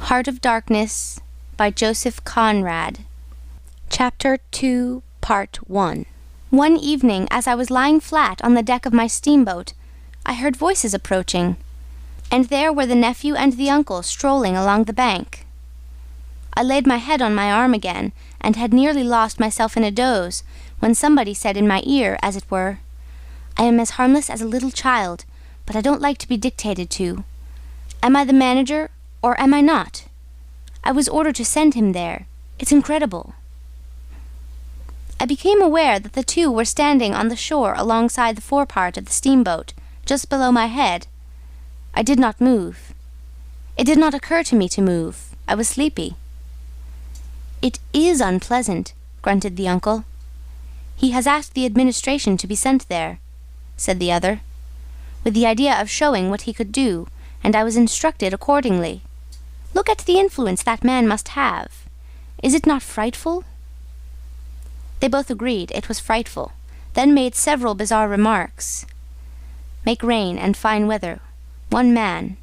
Heart of Darkness by Joseph Conrad. Chapter 2, Part 1. One evening, as I was lying flat on the deck of my steamboat, I heard voices approaching, and there were the nephew and the uncle strolling along the bank. I laid my head on my arm again, and had nearly lost myself in a doze, when somebody said in my ear, as it were, "I am as harmless as a little child, but I don't like to be dictated to. Am I the manager, or am I not? I was ordered to send him there. It's incredible." I became aware that the two were standing on the shore alongside the forepart of the steamboat, just below my head. I did not move. It did not occur to me to move. I was sleepy. "It is unpleasant," grunted the uncle. "He has asked the administration to be sent there," said the other, with the idea of showing what he could do, and I was instructed accordingly. Look at the influence that man must have. Is it not frightful? They both agreed it was frightful, then made several bizarre remarks. Make rain and fine weather. One man.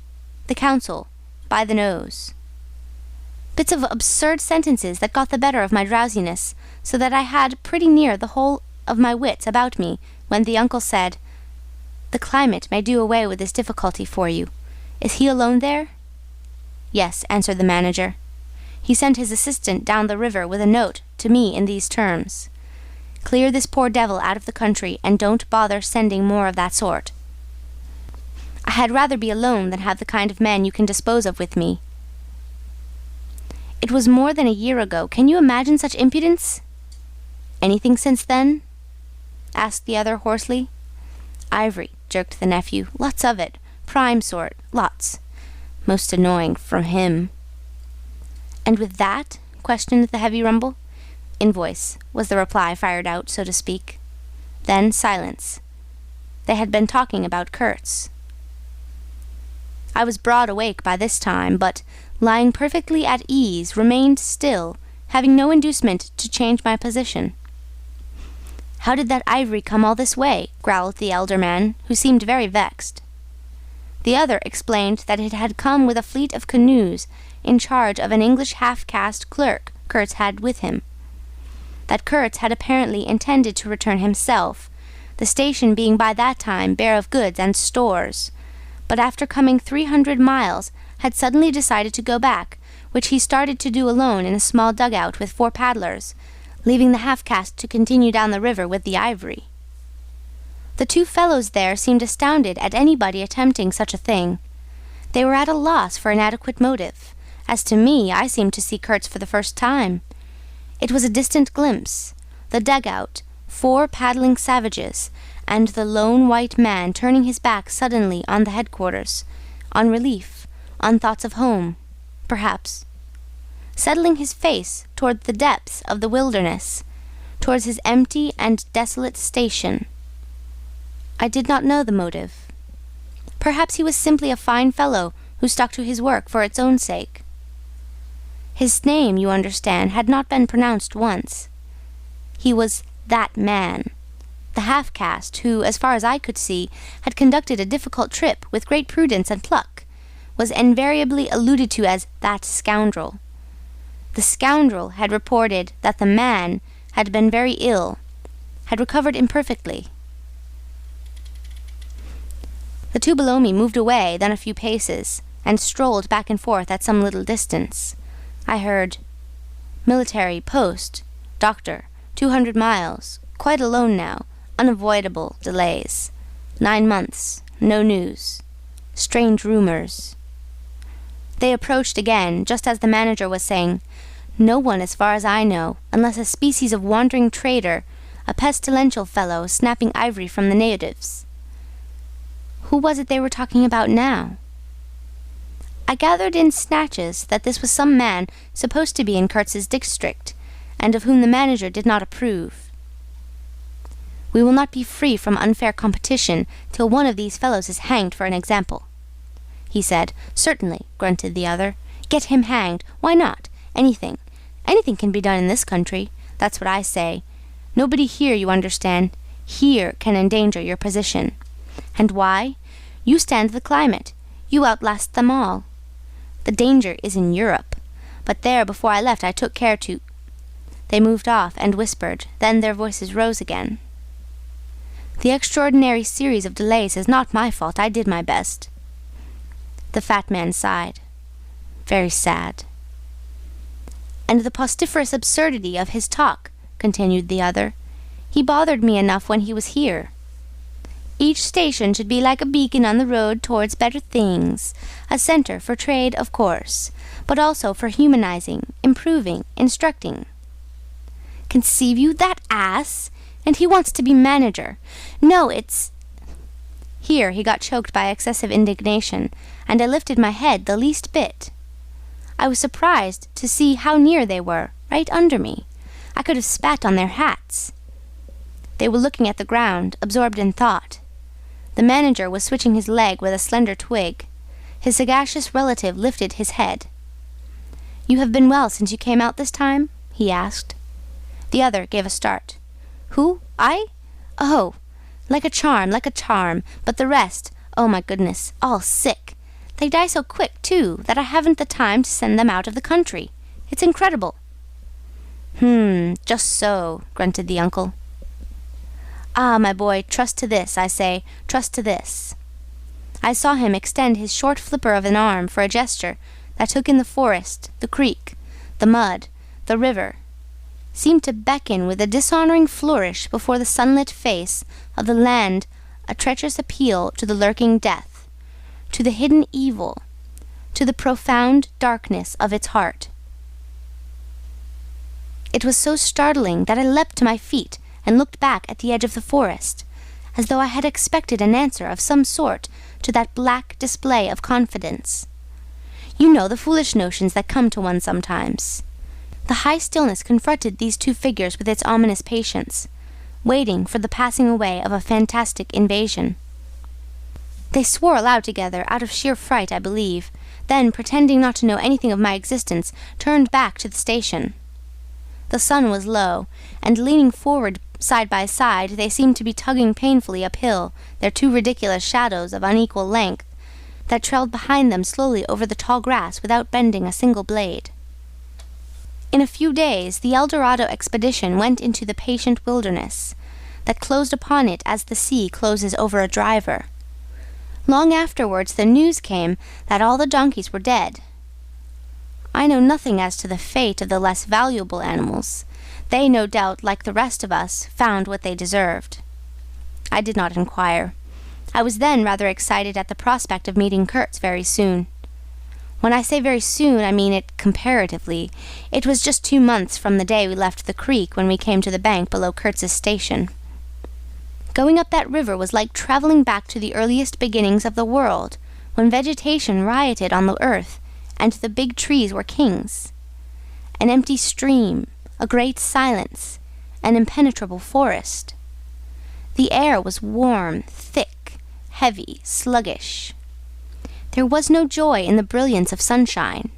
The council. By the nose. Bits of absurd sentences that got the better of my drowsiness, so that I had pretty near the whole of my wits about me when the uncle said, "The climate may do away with this difficulty for you. Is he alone there?" "Yes," answered the manager. He sent his assistant down the river with a note to me in these terms: "Clear this poor devil out of the country, and don't bother sending more of that sort." I had rather be alone than have the kind of men you can dispose of with me. It was more than a year ago. Can you imagine such impudence? "Anything since then?" asked the other hoarsely. "Ivory," jerked the nephew. "Lots of it. Prime sort. Lots. Most annoying from him." "And with that?" questioned the heavy rumble. "Invoice," was the reply, fired out, so to speak. Then silence. They had been talking about Kurtz. I was broad awake by this time, but, lying perfectly at ease, remained still, having no inducement to change my position. "How did that ivory come all this way?" growled the elder man, who seemed very vexed. The other explained that it had come with a fleet of canoes in charge of an English half-caste clerk Kurtz had with him. That Kurtz had apparently intended to return himself, the station being by that time bare of goods and stores, but after coming 300 miles had suddenly decided to go back, which he started to do alone in a small dugout with 4 paddlers, leaving the half-caste to continue down the river with the ivory. The 2 fellows there seemed astounded at anybody attempting such a thing. They were at a loss for an adequate motive. As to me, I seemed to see Kurtz for the first time. It was a distant glimpse, the dugout, 4 paddling savages, and the lone white man turning his back suddenly on the headquarters, on relief, on thoughts of home, perhaps, settling his face toward the depths of the wilderness, towards his empty and desolate station. I did not know the motive. Perhaps he was simply a fine fellow who stuck to his work for its own sake. His name, you understand, had not been pronounced once. He was that man, the half-caste who, as far as I could see, had conducted a difficult trip with great prudence and pluck, was invariably alluded to as that scoundrel. The scoundrel had reported that the man had been very ill, had recovered imperfectly. The 2 below me moved away, then a few paces, and strolled back and forth at some little distance. I heard, "Military, post, doctor, 200 miles, quite alone now, unavoidable delays, 9 months, no news, strange rumors." They approached again, just as the manager was saying, "No one, as far as I know, unless a species of wandering trader, a pestilential fellow snapping ivory from the natives." Who was it they were talking about now? I gathered in snatches that this was some man supposed to be in Kurtz's district, and of whom the manager did not approve. "We will not be free from unfair competition till one of these fellows is hanged for an example," he said. "Certainly," grunted the other. "Get him hanged. Why not? Anything. Anything can be done in this country. That's what I say. Nobody here, you understand, here can endanger your position. And why? You stand the climate. You outlast them all. The danger is in Europe. But there, before I left, I took care to..." They moved off and whispered, then their voices rose again. "The extraordinary series of delays is not my fault. I did my best." The fat man sighed. "Very sad." "And the pestiferous absurdity of his talk," continued the other. "He bothered me enough when he was here. Each station should be like a beacon on the road towards better things, a center for trade, of course, but also for humanizing, improving, instructing. Conceive you, that ass! And he wants to be manager. No, it's..." Here he got choked by excessive indignation, and I lifted my head the least bit. I was surprised to see how near they were, right under me. I could have spat on their hats. They were looking at the ground, absorbed in thought. The manager was switching his leg with a slender twig. His sagacious relative lifted his head. "You have been well since you came out this time?" he asked. The other gave a start. "Who? I? Oh, like a charm, but the rest, oh my goodness, all sick. They die so quick, too, that I haven't the time to send them out of the country. It's incredible." Just so," grunted the uncle. "Ah, my boy, trust to this, I say, trust to this." I saw him extend his short flipper of an arm for a gesture that took in the forest, the creek, the mud, the river, seemed to beckon with a dishonoring flourish before the sunlit face of the land, a treacherous appeal to the lurking death, to the hidden evil, to the profound darkness of its heart. It was so startling that I leapt to my feet and looked back at the edge of the forest, as though I had expected an answer of some sort to that black display of confidence. You know, the foolish notions that come to one sometimes. The high stillness confronted these two figures with its ominous patience, waiting for the passing away of a fantastic invasion. They swore aloud together, out of sheer fright, I believe, then, pretending not to know anything of my existence, turned back to the station. The sun was low, and leaning forward side by side, they seemed to be tugging painfully uphill, their two ridiculous shadows of unequal length, that trailed behind them slowly over the tall grass without bending a single blade. In a few days, the El Dorado expedition went into the patient wilderness that closed upon it as the sea closes over a driver. Long afterwards, the news came that all the donkeys were dead. I know nothing as to the fate of the less valuable animals. They, no doubt, like the rest of us, found what they deserved. I did not inquire. I was then rather excited at the prospect of meeting Kurtz very soon. When I say very soon, I mean it comparatively. It was just 2 months from the day we left the creek when we came to the bank below Kurtz's station. Going up that river was like traveling back to the earliest beginnings of the world, when vegetation rioted on the earth, and the big trees were kings. An empty stream, a great silence, an impenetrable forest. The air was warm, thick, heavy, sluggish. There was no joy in the brilliance of sunshine.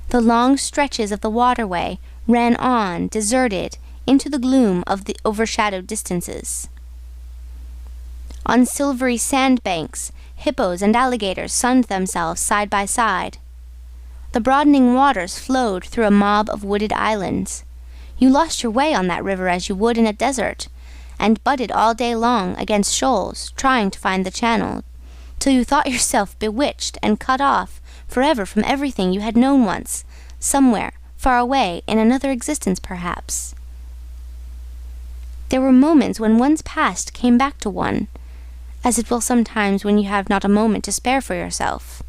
The long stretches of the waterway ran on, deserted, into the gloom of the overshadowed distances. On silvery sandbanks, hippos and alligators sunned themselves side by side. The broadening waters flowed through a mob of wooded islands. You lost your way on that river as you would in a desert, and butted all day long against shoals, trying to find the channel, till you thought yourself bewitched and cut off forever from everything you had known once, somewhere, far away, in another existence perhaps. There were moments when one's past came back to one, as it will sometimes when you have not a moment to spare for yourself.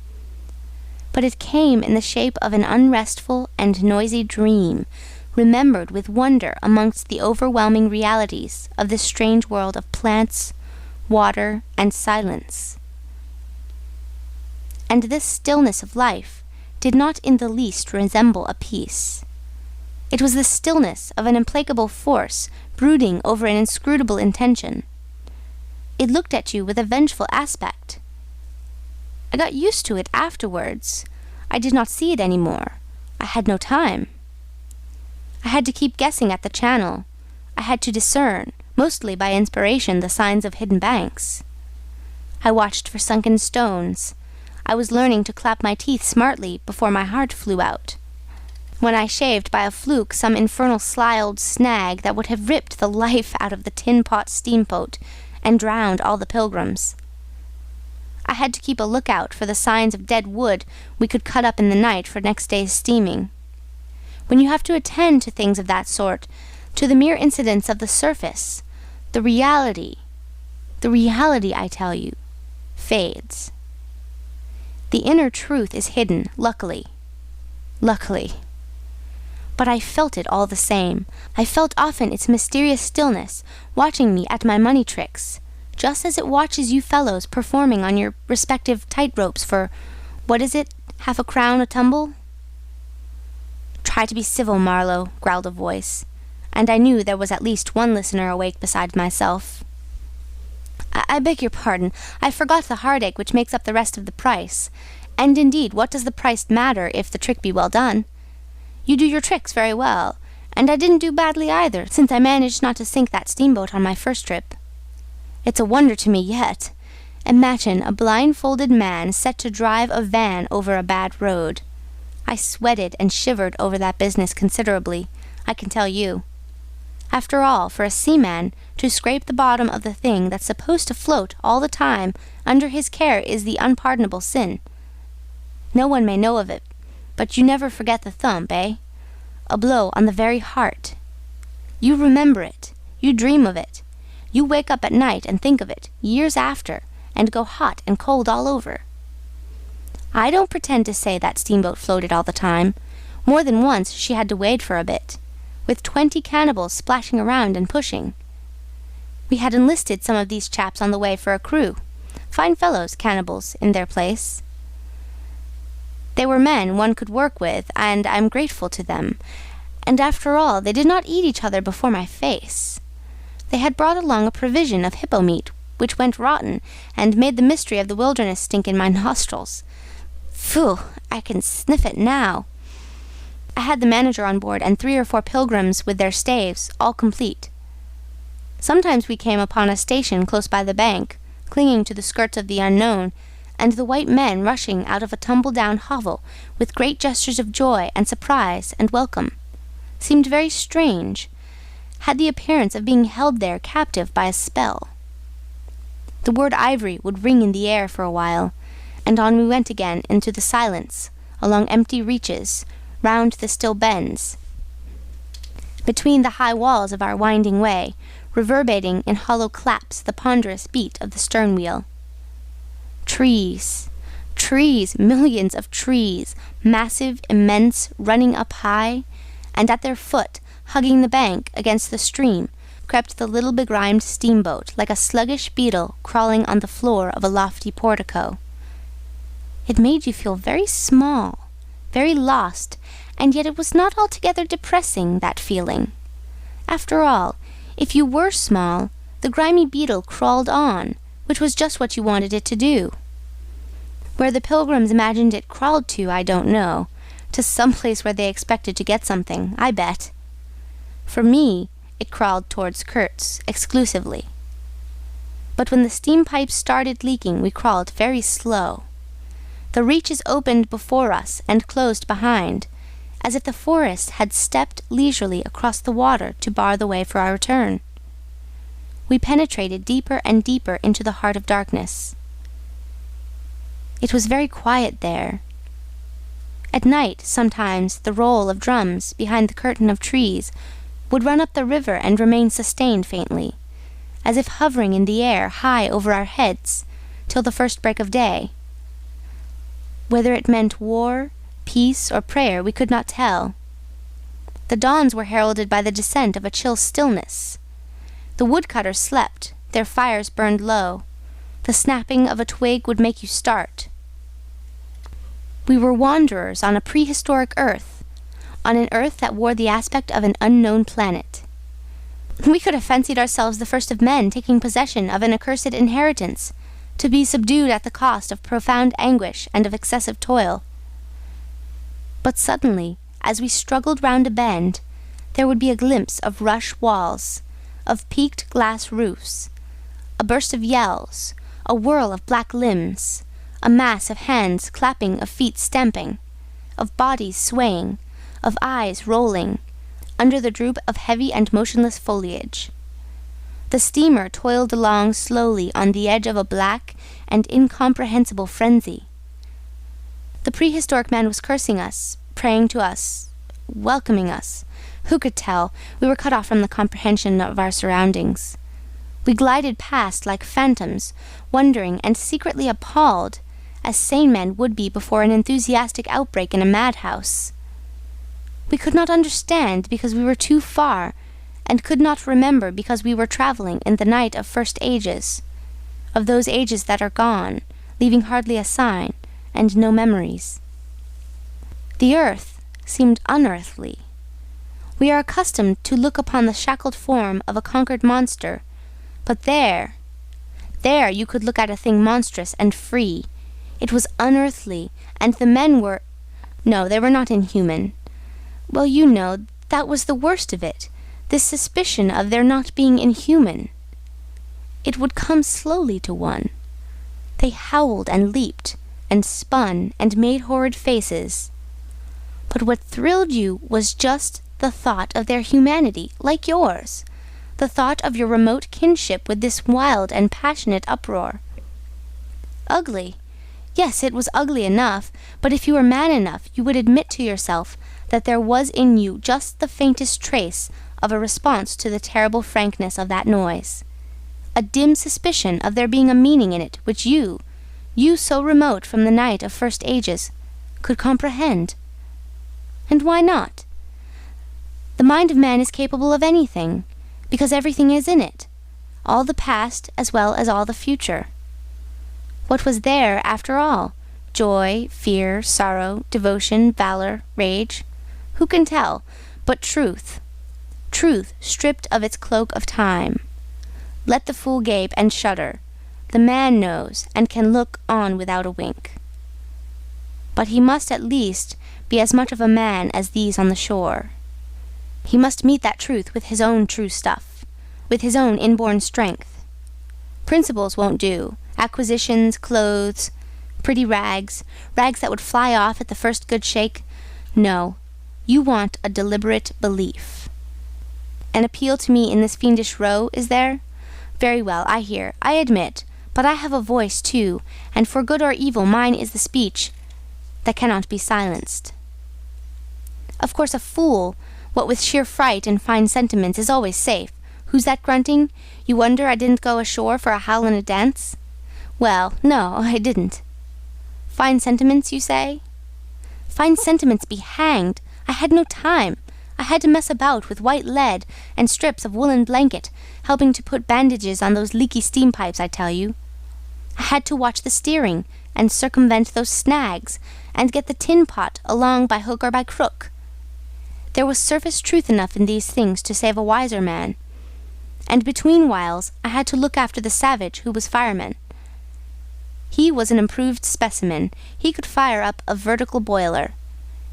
But it came in the shape of an unrestful and noisy dream, remembered with wonder amongst the overwhelming realities of this strange world of plants, water, and silence. And this stillness of life did not in the least resemble a peace. It was the stillness of an implacable force brooding over an inscrutable intention. It looked at you with a vengeful aspect. I got used to it afterwards. I did not see it any more. I had no time. I had to keep guessing at the channel. I had to discern, mostly by inspiration, the signs of hidden banks. I watched for sunken stones. I was learning to clap my teeth smartly before my heart flew out. When I shaved by a fluke some infernal sly old snag that would have ripped the life out of the tin-pot steamboat and drowned all the pilgrims. I had to keep a lookout for the signs of dead wood we could cut up in the night for next day's steaming. When you have to attend to things of that sort, to the mere incidents of the surface, the reality, I tell you, fades. The inner truth is hidden, luckily. But I felt it all the same. I felt often its mysterious stillness, watching me at my money tricks, just as it watches you fellows performing on your respective tight-ropes for, what is it, half a crown a tumble? "Try to be civil, Marlow," growled a voice, and I knew there was at least one listener awake besides myself. I beg your pardon, I forgot the heartache which makes up the rest of the price. And indeed, what does the price matter if the trick be well done? You do your tricks very well, and I didn't do badly either, since I managed not to sink that steamboat on my first trip. It's a wonder to me yet. Imagine a blindfolded man set to drive a van over a bad road. I sweated and shivered over that business considerably, I can tell you. After all, for a seaman to scrape the bottom of the thing that's supposed to float all the time under his care is the unpardonable sin. No one may know of it, but you never forget the thump, eh? A blow on the very heart. You remember it, you dream of it, you wake up at night and think of it, years after, and go hot and cold all over. I don't pretend to say that steamboat floated all the time. More than once she had to wade for a bit, with 20 cannibals splashing around and pushing. We had enlisted some of these chaps on the way for a crew. Fine fellows, cannibals, in their place. They were men one could work with, and I'm grateful to them. And after all, they did not eat each other before my face. They had brought along a provision of hippo meat, which went rotten, and made the mystery of the wilderness stink in my nostrils. Phew, I can sniff it now. I had the manager on board and 3 or 4 pilgrims with their staves, all complete. Sometimes we came upon a station close by the bank, clinging to the skirts of the unknown, and the white men rushing out of a tumble-down hovel with great gestures of joy and surprise and welcome. Seemed very strange, had the appearance of being held there captive by a spell. The word ivory would ring in the air for a while, and on we went again into the silence, along empty reaches, round the still bends, between the high walls of our winding way, reverberating in hollow claps the ponderous beat of the stern wheel. Trees, millions of trees, massive, immense, running up high, and at their foot, hugging the bank against the stream, crept the little begrimed steamboat, like a sluggish beetle crawling on the floor of a lofty portico. It made you feel very small, very lost, and yet it was not altogether depressing, that feeling. After all, if you were small, the grimy beetle crawled on, which was just what you wanted it to do. Where the pilgrims imagined it crawled to, I don't know. To some place where they expected to get something, I bet. For me, it crawled towards Kurtz, exclusively. But when the steam pipes started leaking, we crawled very slow. The reaches opened before us and closed behind, as if the forest had stepped leisurely across the water to bar the way for our return. We penetrated deeper and deeper into the heart of darkness. It was very quiet there. At night, sometimes, the roll of drums behind the curtain of trees would run up the river and remain sustained faintly, as if hovering in the air high over our heads, till the first break of day. Whether it meant war, peace, or prayer, we could not tell. The dawns were heralded by the descent of a chill stillness. The woodcutters slept, their fires burned low. The snapping of a twig would make you start. We were wanderers on a prehistoric Earth, on an Earth that wore the aspect of an unknown planet. We could have fancied ourselves the first of men taking possession of an accursed inheritance, to be subdued at the cost of profound anguish and of excessive toil. But suddenly, as we struggled round a bend, there would be a glimpse of rush walls, of peaked glass roofs, a burst of yells, a whirl of black limbs, a mass of hands clapping, of feet stamping, of bodies swaying, of eyes rolling, under the droop of heavy and motionless foliage. The steamer toiled along slowly on the edge of a black and incomprehensible frenzy. The prehistoric man was cursing us, praying to us, welcoming us. Who could tell? We were cut off from the comprehension of our surroundings. We glided past like phantoms, wondering and secretly appalled, as sane men would be before an enthusiastic outbreak in a madhouse. We could not understand because we were too far, and could not remember because we were traveling in the night of first ages, of those ages that are gone, leaving hardly a sign and no memories. The earth seemed unearthly. We are accustomed to look upon the shackled form of a conquered monster, but there you could look at a thing monstrous and free. It was unearthly, and the men were... No, they were not inhuman. Well, you know, that was the worst of it, this suspicion of their not being inhuman. It would come slowly to one. They howled and leaped, and spun, and made horrid faces. But what thrilled you was just the thought of their humanity, like yours, the thought of your remote kinship with this wild and passionate uproar. Ugly. Yes, it was ugly enough, but if you were man enough, you would admit to yourself that there was in you just the faintest trace of a response to the terrible frankness of that noise, a dim suspicion of there being a meaning in it which you so remote from the night of first ages, could comprehend. And why not? The mind of man is capable of anything, because everything is in it, all the past as well as all the future. What was there, after all? Joy, fear, sorrow, devotion, valor, rage? Who can tell? But truth. Truth stripped of its cloak of time. Let the fool gape and shudder. The man knows, and can look on without a wink. But he must at least be as much of a man as these on the shore. He must meet that truth with his own true stuff, with his own inborn strength. Principles won't do. Acquisitions, clothes, pretty rags that would fly off at the first good shake. No, you want a deliberate belief. An appeal to me in this fiendish row, is there? Very well, I hear, I admit, but I have a voice too, and for good or evil mine is the speech that cannot be silenced. Of course a fool, what with sheer fright and fine sentiments, is always safe. Who's that grunting? You wonder I didn't go ashore for a howl and a dance? Well, no, I didn't. Fine sentiments, you say? Fine sentiments be hanged! I had no time. I had to mess about with white lead and strips of woolen blanket, helping to put bandages on those leaky steam pipes, I tell you. I had to watch the steering, and circumvent those snags, and get the tin pot along by hook or by crook. There was surface truth enough in these things to save a wiser man. And between whiles I had to look after the savage who was fireman. He was an improved specimen. He could fire up a vertical boiler.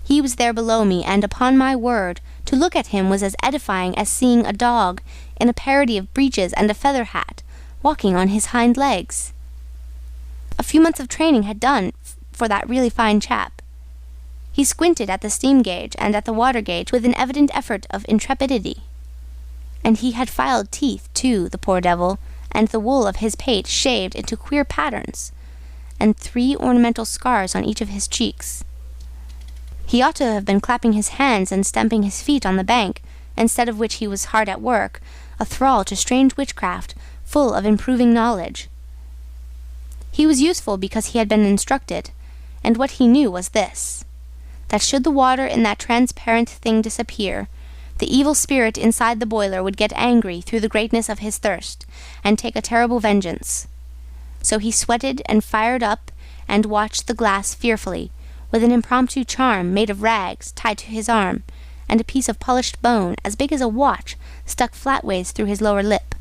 He was there below me, and upon my word, to look at him was as edifying as seeing a dog in a parody of breeches and a feather hat, walking on his hind legs. A few months of training had done for that really fine chap. He squinted at the steam gauge and at the water gauge with an evident effort of intrepidity. And he had filed teeth, too, the poor devil, and the wool of his pate shaved into queer patterns, and 3 ornamental scars on each of his cheeks. He ought to have been clapping his hands and stamping his feet on the bank, instead of which he was hard at work, a thrall to strange witchcraft, full of improving knowledge. He was useful because he had been instructed, and what he knew was this, that should the water in that transparent thing disappear, the evil spirit inside the boiler would get angry through the greatness of his thirst, and take a terrible vengeance. So he sweated and fired up, and watched the glass fearfully, with an impromptu charm made of rags tied to his arm, and a piece of polished bone as big as a watch stuck flatways through his lower lip.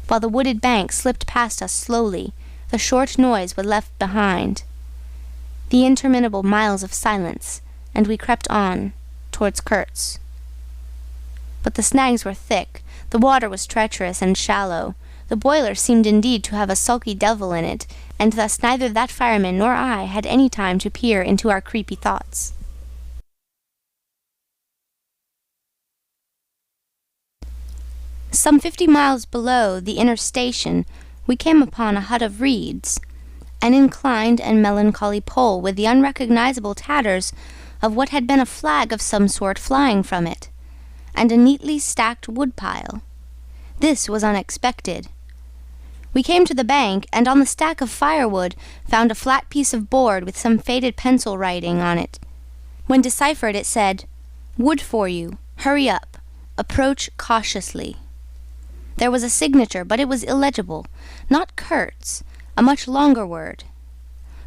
While the wooded bank slipped past us slowly, the short noise was left behind, the interminable miles of silence, and we crept on towards Kurtz. But the snags were thick, the water was treacherous and shallow, The boiler seemed indeed to have a sulky devil in it, and thus neither that fireman nor I had any time to peer into our creepy thoughts. Some 50 miles below the inner station, we came upon a hut of reeds, an inclined and melancholy pole with the unrecognizable tatters of what had been a flag of some sort flying from it, and a neatly stacked woodpile. This was unexpected. We came to the bank, and on the stack of firewood found a flat piece of board with some faded pencil writing on it. When deciphered, it said, "Wood for you. Hurry up. Approach cautiously." There was a signature, but it was illegible. Not Kurtz, a much longer word.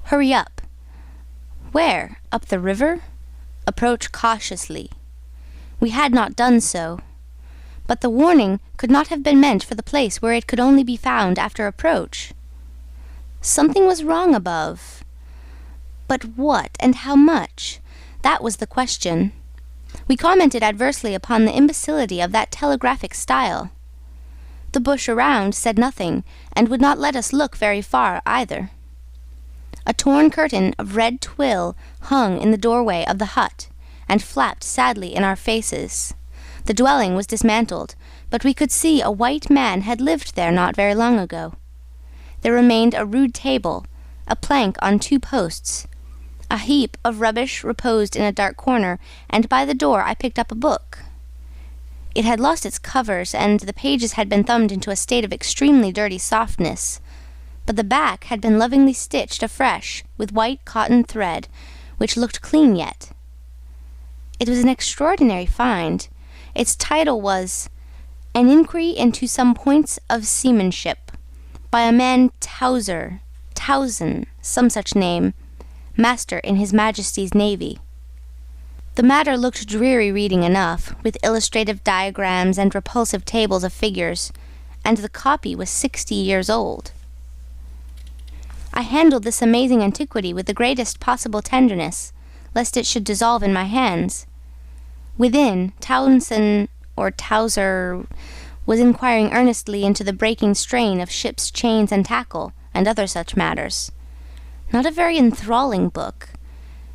Hurry up. Where? Up the river? Approach cautiously. We had not done so. But the warning could not have been meant for the place where it could only be found after approach. Something was wrong above. But what, and how much? That was the question. We commented adversely upon the imbecility of that telegraphic style. The bush around said nothing, and would not let us look very far either. A torn curtain of red twill hung in the doorway of the hut, and flapped sadly in our faces. The dwelling was dismantled, but we could see a white man had lived there not very long ago. There remained a rude table, a plank on 2 posts. A heap of rubbish reposed in a dark corner, and by the door I picked up a book. It had lost its covers, and the pages had been thumbed into a state of extremely dirty softness, but the back had been lovingly stitched afresh with white cotton thread, which looked clean yet. It was an extraordinary find. Its title was An Inquiry into Some Points of Seamanship, by a man Towser, some such name, master in His Majesty's Navy. The matter looked dreary reading enough, with illustrative diagrams and repulsive tables of figures, and the copy was 60 years old. I handled this amazing antiquity with the greatest possible tenderness, lest it should dissolve in my hands. Within, Towser was inquiring earnestly into the breaking strain of ships' chains and tackle, and other such matters. Not a very enthralling book,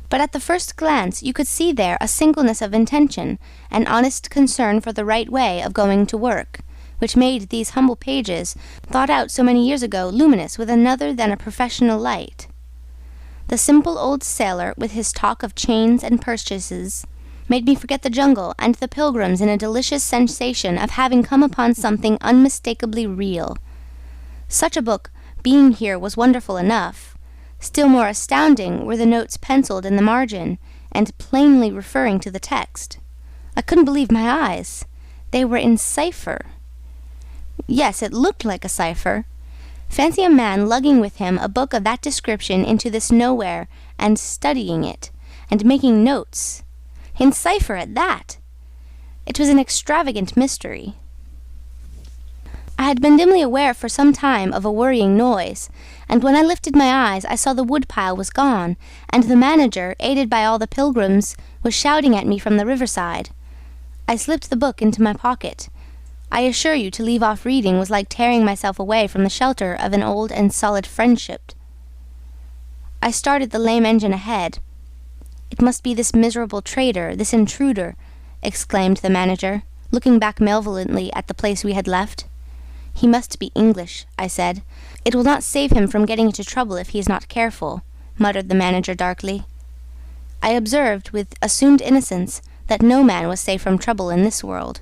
but at the first glance you could see there a singleness of intention, an honest concern for the right way of going to work, which made these humble pages, thought out so many years ago, luminous with another than a professional light. The simple old sailor, with his talk of chains and purchases, made me forget the jungle and the pilgrims in a delicious sensation of having come upon something unmistakably real. Such a book, being here, was wonderful enough. Still more astounding were the notes penciled in the margin, and plainly referring to the text. I couldn't believe my eyes. They were in cipher. Yes, it looked like a cipher. Fancy a man lugging with him a book of that description into this nowhere, and studying it, and making notes. In cipher at that! It was an extravagant mystery. I had been dimly aware for some time of a worrying noise, and when I lifted my eyes I saw the woodpile was gone, and the manager, aided by all the pilgrims, was shouting at me from the riverside. I slipped the book into my pocket. I assure you, to leave off reading was like tearing myself away from the shelter of an old and solid friendship. I started the lame engine ahead. "It must be this miserable traitor, this intruder," exclaimed the manager, looking back malevolently at the place we had left. "He must be English," I said. "It will not save him from getting into trouble if he is not careful," muttered the manager darkly. I observed, with assumed innocence, that no man was safe from trouble in this world.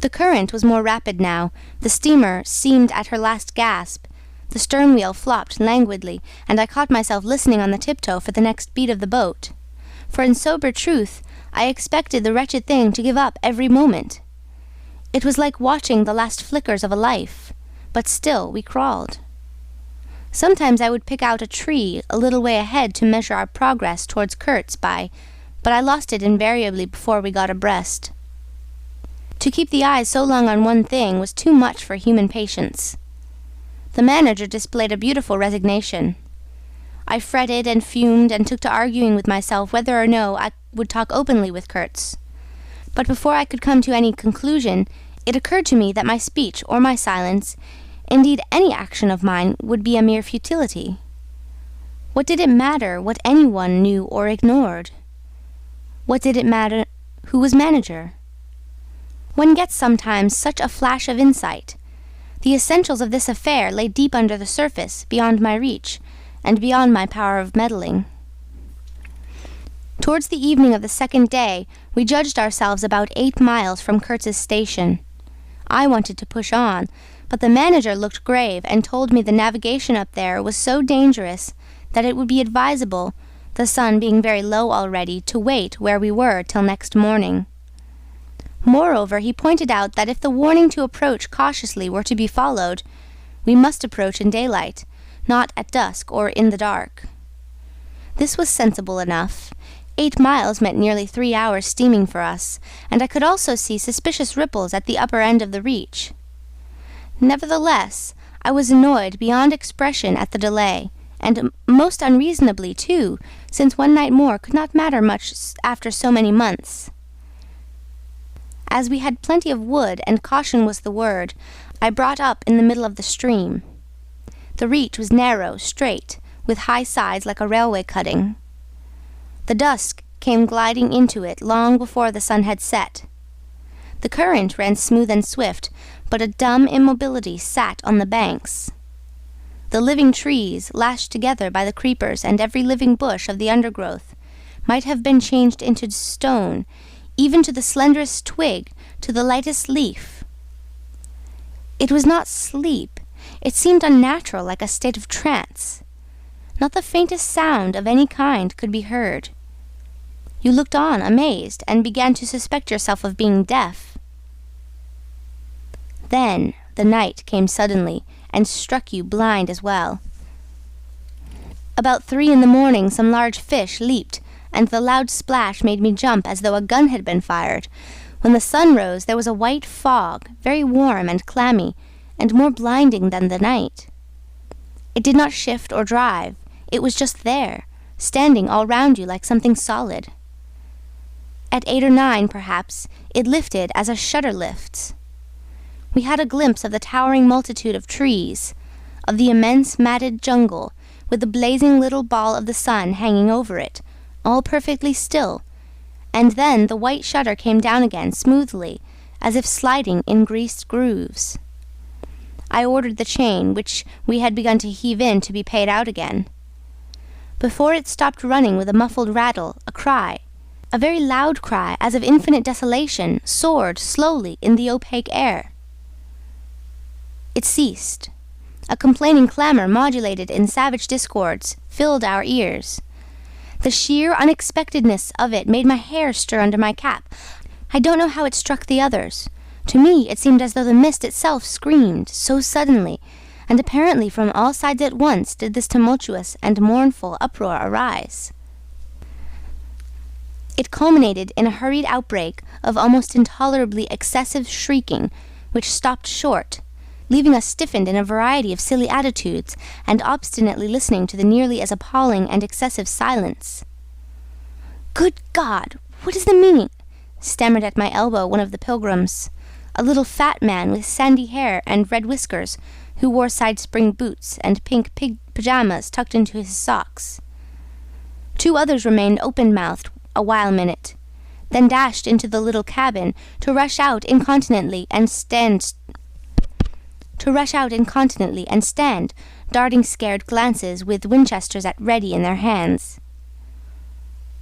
The current was more rapid now. The steamer seemed at her last gasp. The stern wheel flopped languidly, and I caught myself listening on the tiptoe for the next beat of the boat. For in sober truth, I expected the wretched thing to give up every moment. It was like watching the last flickers of a life, but still we crawled. Sometimes I would pick out a tree a little way ahead to measure our progress towards Kurtz by, but I lost it invariably before we got abreast. To keep the eyes so long on one thing was too much for human patience. The manager displayed a beautiful resignation. I fretted and fumed and took to arguing with myself whether or no I would talk openly with Kurtz. But before I could come to any conclusion, It occurred to me that my speech or my silence, indeed any action of mine, would be a mere futility. What did it matter what anyone knew or ignored? What did it matter who was manager? One gets sometimes such a flash of insight. The essentials of this affair lay deep under the surface, beyond my reach, and beyond my power of meddling. Towards the evening of the second day, we judged ourselves about 8 miles from Kurtz's station. I wanted to push on, but the manager looked grave and told me the navigation up there was so dangerous that it would be advisable, the sun being very low already, to wait where we were till next morning. Moreover, he pointed out that if the warning to approach cautiously were to be followed, we must approach in daylight, not at dusk or in the dark. This was sensible enough. 8 miles meant nearly 3 hours steaming for us, and I could also see suspicious ripples at the upper end of the reach. Nevertheless, I was annoyed beyond expression at the delay, and most unreasonably too, since one night more could not matter much after so many months. As we had plenty of wood, and caution was the word, I brought up in the middle of the stream. The reach was narrow, straight, with high sides like a railway cutting. The dusk came gliding into it long before the sun had set. The current ran smooth and swift, but a dumb immobility sat on the banks. The living trees, lashed together by the creepers and every living bush of the undergrowth, might have been changed into stone, even to the slenderest twig, to the lightest leaf. It was not sleep. It seemed unnatural, like a state of trance. Not the faintest sound of any kind could be heard. You looked on, amazed, and began to suspect yourself of being deaf. Then the night came suddenly, and struck you blind as well. About 3 in the morning some large fish leaped, and the loud splash made me jump as though a gun had been fired. When the sun rose, there was a white fog, very warm and clammy, and more blinding than the night. It did not shift or drive. It was just there, standing all round you like something solid. At 8 or 9, perhaps, it lifted as a shutter lifts. We had a glimpse of the towering multitude of trees, of the immense matted jungle, with the blazing little ball of the sun hanging over it, all perfectly still, and then the white shutter came down again smoothly, as if sliding in greased grooves. I ordered the chain, which we had begun to heave in, to be paid out again. Before it stopped running with a muffled rattle, a cry, a very loud cry, as of infinite desolation, soared slowly in the opaque air. It ceased. A complaining clamor, modulated in savage discords, filled our ears. The sheer unexpectedness of it made my hair stir under my cap. I don't know how it struck the others. To me it seemed as though the mist itself screamed, so suddenly, and apparently from all sides at once did this tumultuous and mournful uproar arise. It culminated in a hurried outbreak of almost intolerably excessive shrieking, which stopped short, leaving us stiffened in a variety of silly attitudes, and obstinately listening to the nearly as appalling and excessive silence. "Good God, what is the meaning?" stammered at my elbow one of the pilgrims, a little fat man with sandy hair and red whiskers, who wore side-spring boots and pink pig pajamas tucked into his socks. 2 others remained open-mouthed a while-minute, then dashed into the little cabin to rush out incontinently and stand, darting scared glances with Winchesters at ready in their hands.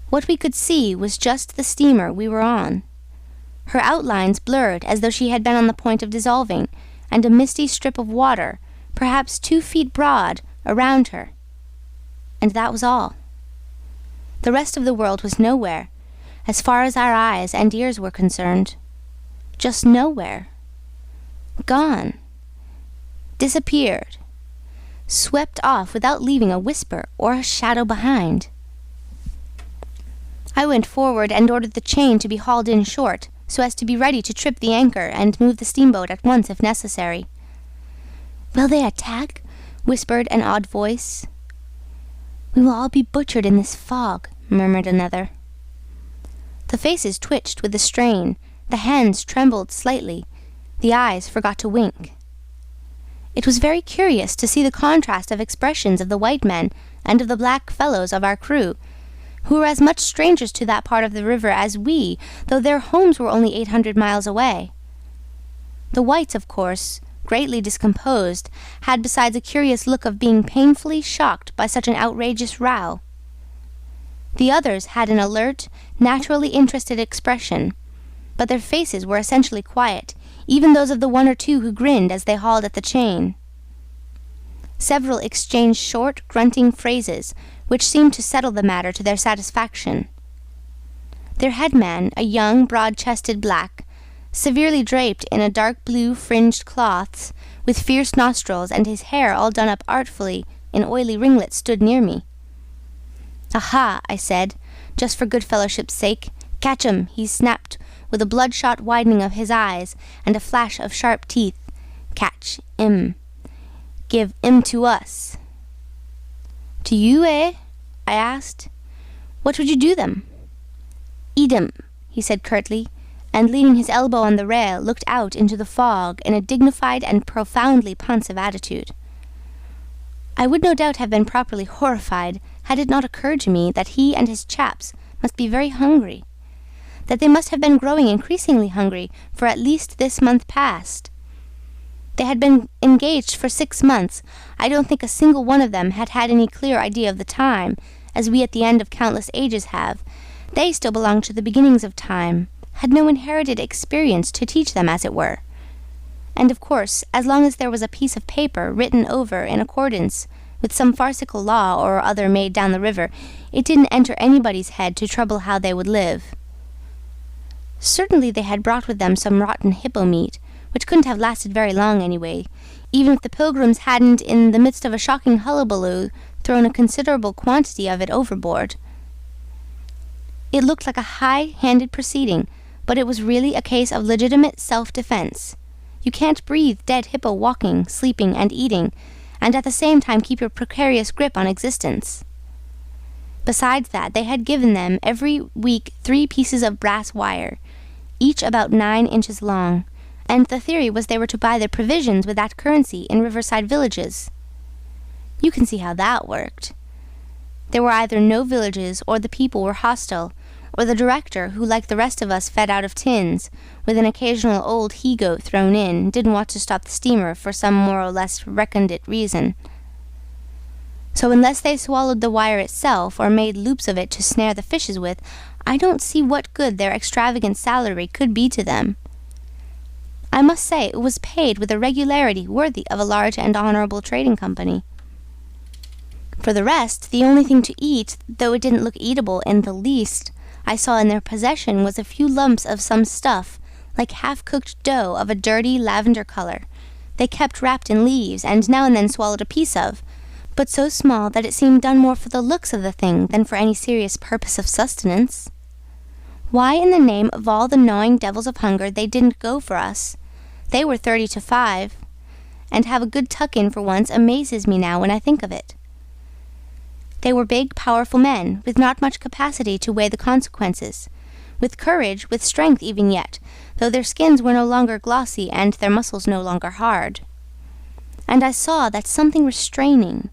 What we could see was just the steamer we were on. Her outlines blurred as though she had been on the point of dissolving, and a misty strip of water, perhaps 2 feet broad, around her. And that was all. The rest of the world was nowhere, as far as our eyes and ears were concerned. Just nowhere. Gone. Disappeared. Swept off without leaving a whisper or a shadow behind. I went forward and ordered the chain to be hauled in short, so as to be ready to trip the anchor and move the steamboat at once if necessary. "Will they attack?" whispered an odd voice. "We will all be butchered in this fog," murmured another. The faces twitched with the strain, the hands trembled slightly, The eyes forgot to wink. It was very curious to see the contrast of expressions of the white men and of the black fellows of our crew, who were as much strangers to that part of the river as we, though their homes were only 800 miles away. The whites, of course, greatly discomposed, had besides a curious look of being painfully shocked by such an outrageous row. The others had an alert, naturally interested expression, but their faces were essentially quiet, even those of the one or two who grinned as they hauled at the chain. Several exchanged short, grunting phrases, which seemed to settle the matter to their satisfaction. Their headman, a young, broad-chested black, severely draped in a dark blue fringed cloths, with fierce nostrils and his hair all done up artfully in oily ringlets, stood near me. "Aha," I said, just for good fellowship's sake. "Catch 'em," he snapped, with a bloodshot widening of his eyes and a flash of sharp teeth. "Catch 'im. Give 'im to us." "To you, eh?" I asked. "What would you do them?" "Eat 'em," he said curtly, and leaning his elbow on the rail, looked out into the fog in a dignified and profoundly pensive attitude. I would no doubt have been properly horrified had it not occurred to me that he and his chaps must be very hungry, that they must have been growing increasingly hungry for at least this month past. They had been engaged for 6 months. I don't think a single one of them had had any clear idea of the time, as we at the end of countless ages have. They still belonged to the beginnings of time, had no inherited experience to teach them, as it were. And of course, as long as there was a piece of paper written over in accordance with some farcical law or other made down the river, it didn't enter anybody's head to trouble how they would live. Certainly they had brought with them some rotten hippo meat, which couldn't have lasted very long anyway, even if the pilgrims hadn't, in the midst of a shocking hullabaloo, thrown a considerable quantity of it overboard. It looked like a high-handed proceeding, but it was really a case of legitimate self-defense. You can't breathe dead hippo walking, sleeping, and eating, and at the same time keep your precarious grip on existence. Besides that, they had given them every week 3 pieces of brass wire, each about 9 inches long, and the theory was they were to buy their provisions with that currency in riverside villages. You can see how that worked. There were either no villages, or the people were hostile, or the director, who like the rest of us fed out of tins, with an occasional old he-goat thrown in, didn't want to stop the steamer for some more or less recondite reason. So unless they swallowed the wire itself, or made loops of it to snare the fishes with, I don't see what good their extravagant salary could be to them. I must say it was paid with a regularity worthy of a large and honourable trading company. For the rest, the only thing to eat, though it didn't look eatable in the least, I saw in their possession was a few lumps of some stuff, like half-cooked dough of a dirty lavender colour, they kept wrapped in leaves, and now and then swallowed a piece of, but so small that it seemed done more for the looks of the thing than for any serious purpose of sustenance. Why in the name of all the gnawing devils of hunger they didn't go for us? They were 30 to 5, and have a good tuck-in for once amazes me now when I think of it. They were big, powerful men, with not much capacity to weigh the consequences, with courage, with strength even yet, though their skins were no longer glossy and their muscles no longer hard. And I saw that something restraining,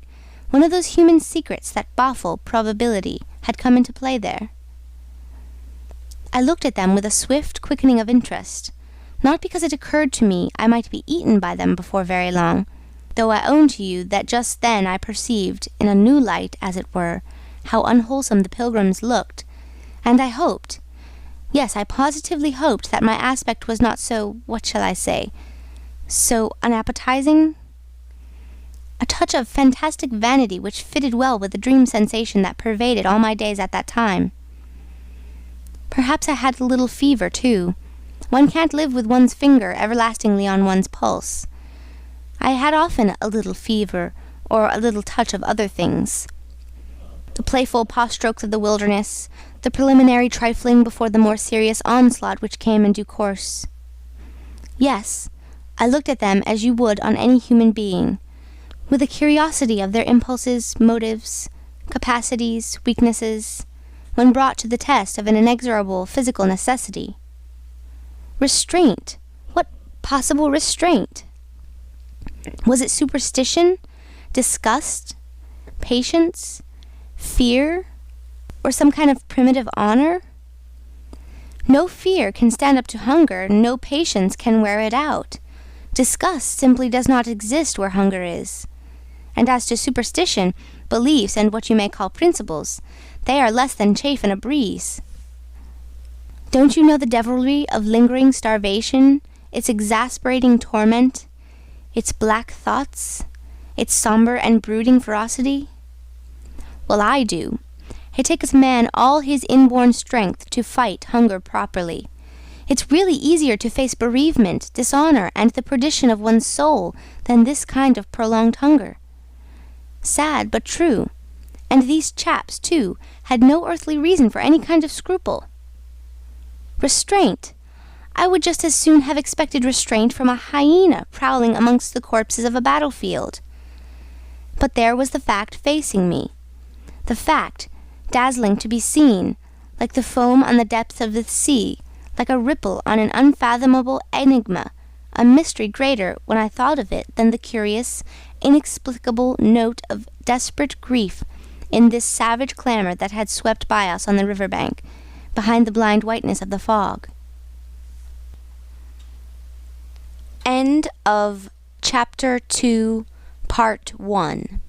one of those human secrets that baffle probability, had come into play there. I looked at them with a swift quickening of interest, not because it occurred to me I might be eaten by them before very long, though I own to you that just then I perceived, in a new light, as it were, how unwholesome the pilgrims looked, and I hoped, yes, I positively hoped that my aspect was not so, what shall I say, so unappetizing? A touch of fantastic vanity which fitted well with the dream sensation that pervaded all my days at that time. Perhaps I had a little fever, too. One can't live with one's finger everlastingly on one's pulse. I had often a little fever, or a little touch of other things. The playful paw-strokes of the wilderness, the preliminary trifling before the more serious onslaught which came in due course. Yes, I looked at them as you would on any human being, with a curiosity of their impulses, motives, capacities, weaknesses, when brought to the test of an inexorable physical necessity. Restraint! What possible restraint? Was it superstition, disgust, patience, fear, or some kind of primitive honor? No fear can stand up to hunger, no patience can wear it out. Disgust simply does not exist where hunger is. And as to superstition, beliefs, and what you may call principles, they are less than chaff in a breeze. Don't you know the devilry of lingering starvation, its exasperating torment, its black thoughts, its somber and brooding ferocity? Well, I do. It takes man all his inborn strength to fight hunger properly. It's really easier to face bereavement, dishonor, and the perdition of one's soul than this kind of prolonged hunger. Sad, but true. And these chaps, too, had no earthly reason for any kind of scruple. Restraint. I would just as soon have expected restraint from a hyena prowling amongst the corpses of a battlefield. But there was the fact facing me. The fact, dazzling to be seen, like the foam on the depths of the sea, like a ripple on an unfathomable enigma, a mystery greater when I thought of it than the curious, inexplicable note of desperate grief in this savage clamor that had swept by us on the river bank, behind the blind whiteness of the fog. End of Chapter 2, Part 1.